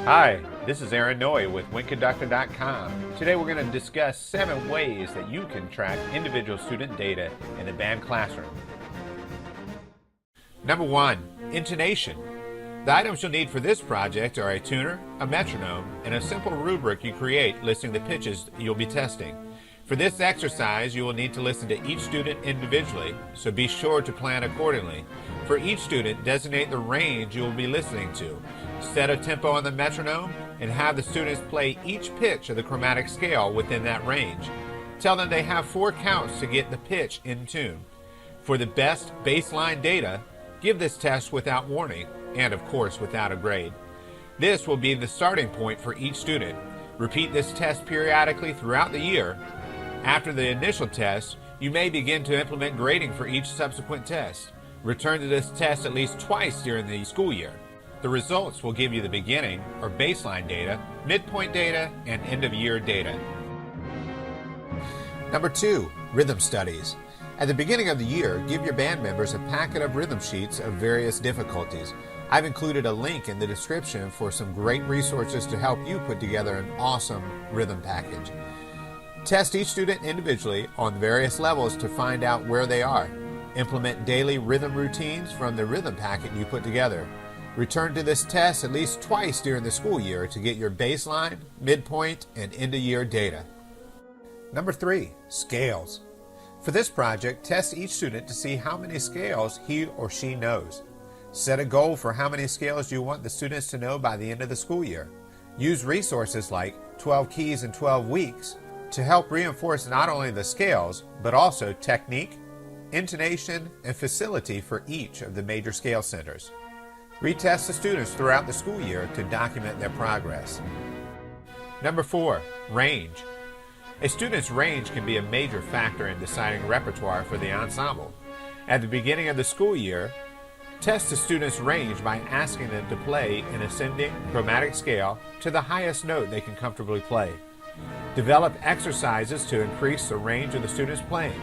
Hi, this is Aaron Noy with WindConductor.com. Today we're going to discuss 7 ways that you can track individual student data in the band classroom. Number 1, intonation. The items you'll need for this project are a tuner, a metronome, and a simple rubric you create listing the pitches you'll be testing. For this exercise, you will need to listen to each student individually, so be sure to plan accordingly. For each student, designate the range you will be listening to. Set a tempo on the metronome and have the students play each pitch of the chromatic scale within that range. Tell them they have 4 counts to get the pitch in tune. For the best baseline data, give this test without warning and, of course, without a grade. This will be the starting point for each student. Repeat this test periodically throughout the year. After the initial test, you may begin to implement grading for each subsequent test. Return to this test at least twice during the school year. The results will give you the beginning or baseline data, midpoint data, and end-of-year data. Number 2, rhythm studies. At the beginning of the year, give your band members a packet of rhythm sheets of various difficulties. I've included a link in the description for some great resources to help you put together an awesome rhythm package. Test each student individually on various levels to find out where they are. Implement daily rhythm routines from the rhythm packet you put together. Return to this test at least twice during the school year to get your baseline, midpoint, and end-of-year data. Number 3, scales. For this project, test each student to see how many scales he or she knows. Set a goal for how many scales you want the students to know by the end of the school year. Use resources like 12 Keys in 12 Weeks to help reinforce not only the scales, but also technique, intonation, and facility for each of the major scale centers. Retest the students throughout the school year to document their progress. Number 4, range. A student's range can be a major factor in deciding repertoire for the ensemble. At the beginning of the school year, test the students' range by asking them to play an ascending chromatic scale to the highest note they can comfortably play. Develop exercises to increase the range of the students playing.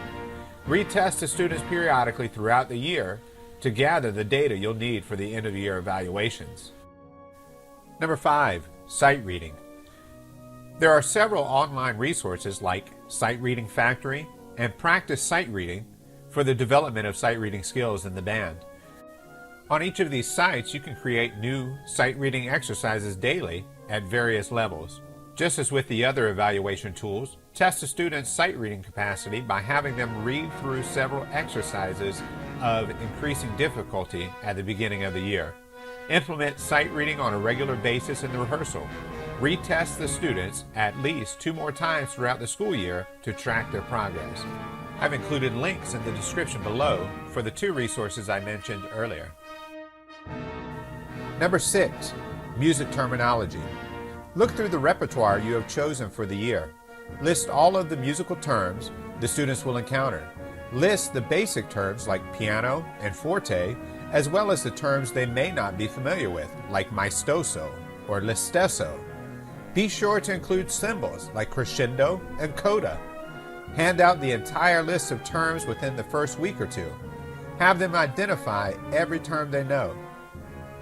Retest the students periodically throughout the year to gather the data you'll need for the end-of-year evaluations. Number 5, sight reading. There are several online resources like Sight Reading Factory and Practice Sight Reading for the development of sight reading skills in the band. On each of these sites, you can create new sight reading exercises daily at various levels. Just as with the other evaluation tools, test a student's sight reading capacity by having them read through several exercises of increasing difficulty at the beginning of the year. Implement sight reading on a regular basis in the rehearsal. Retest the students at least 2 more times throughout the school year to track their progress. I've included links in the description below for the 2 resources I mentioned earlier. Number 6, music terminology. Look through the repertoire you have chosen for the year. List all of the musical terms the students will encounter. List the basic terms like piano and forte, as well as the terms they may not be familiar with, like maestoso or listesso. Be sure to include symbols like crescendo and coda. Hand out the entire list of terms within the first week or 2. Have them identify every term they know.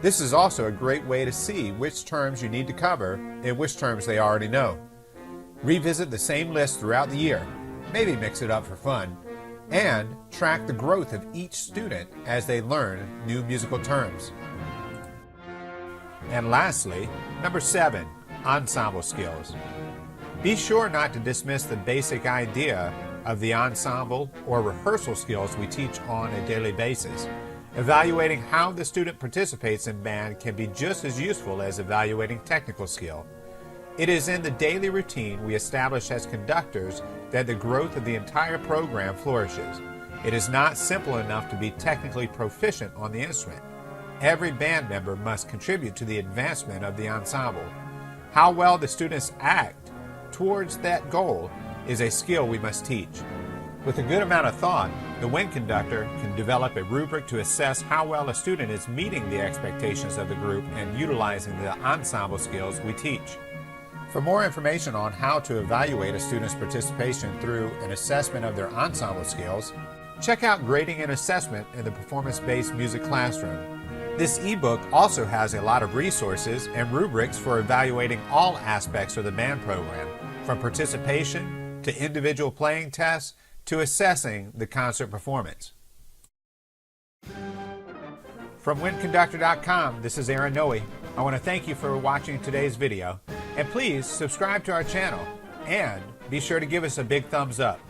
This is also a great way to see which terms you need to cover and which terms they already know. Revisit the same list throughout the year, maybe mix it up for fun, and track the growth of each student as they learn new musical terms. And lastly, number 7, ensemble skills. Be sure not to dismiss the basic idea of the ensemble or rehearsal skills we teach on a daily basis. Evaluating how the student participates in band can be just as useful as evaluating technical skill. It is in the daily routine we establish as conductors that the growth of the entire program flourishes. It is not simple enough to be technically proficient on the instrument. Every band member must contribute to the advancement of the ensemble. How well the students act towards that goal is a skill we must teach. With a good amount of thought, the wind conductor can develop a rubric to assess how well a student is meeting the expectations of the group and utilizing the ensemble skills we teach. For more information on how to evaluate a student's participation through an assessment of their ensemble skills, check out Grading and Assessment in the Performance-Based Music Classroom. This ebook also has a lot of resources and rubrics for evaluating all aspects of the band program, from participation to individual playing tests to assessing the concert performance. From windconductor.com, this is Aaron Noe. I want to thank you for watching today's video, and please subscribe to our channel and be sure to give us a big thumbs up.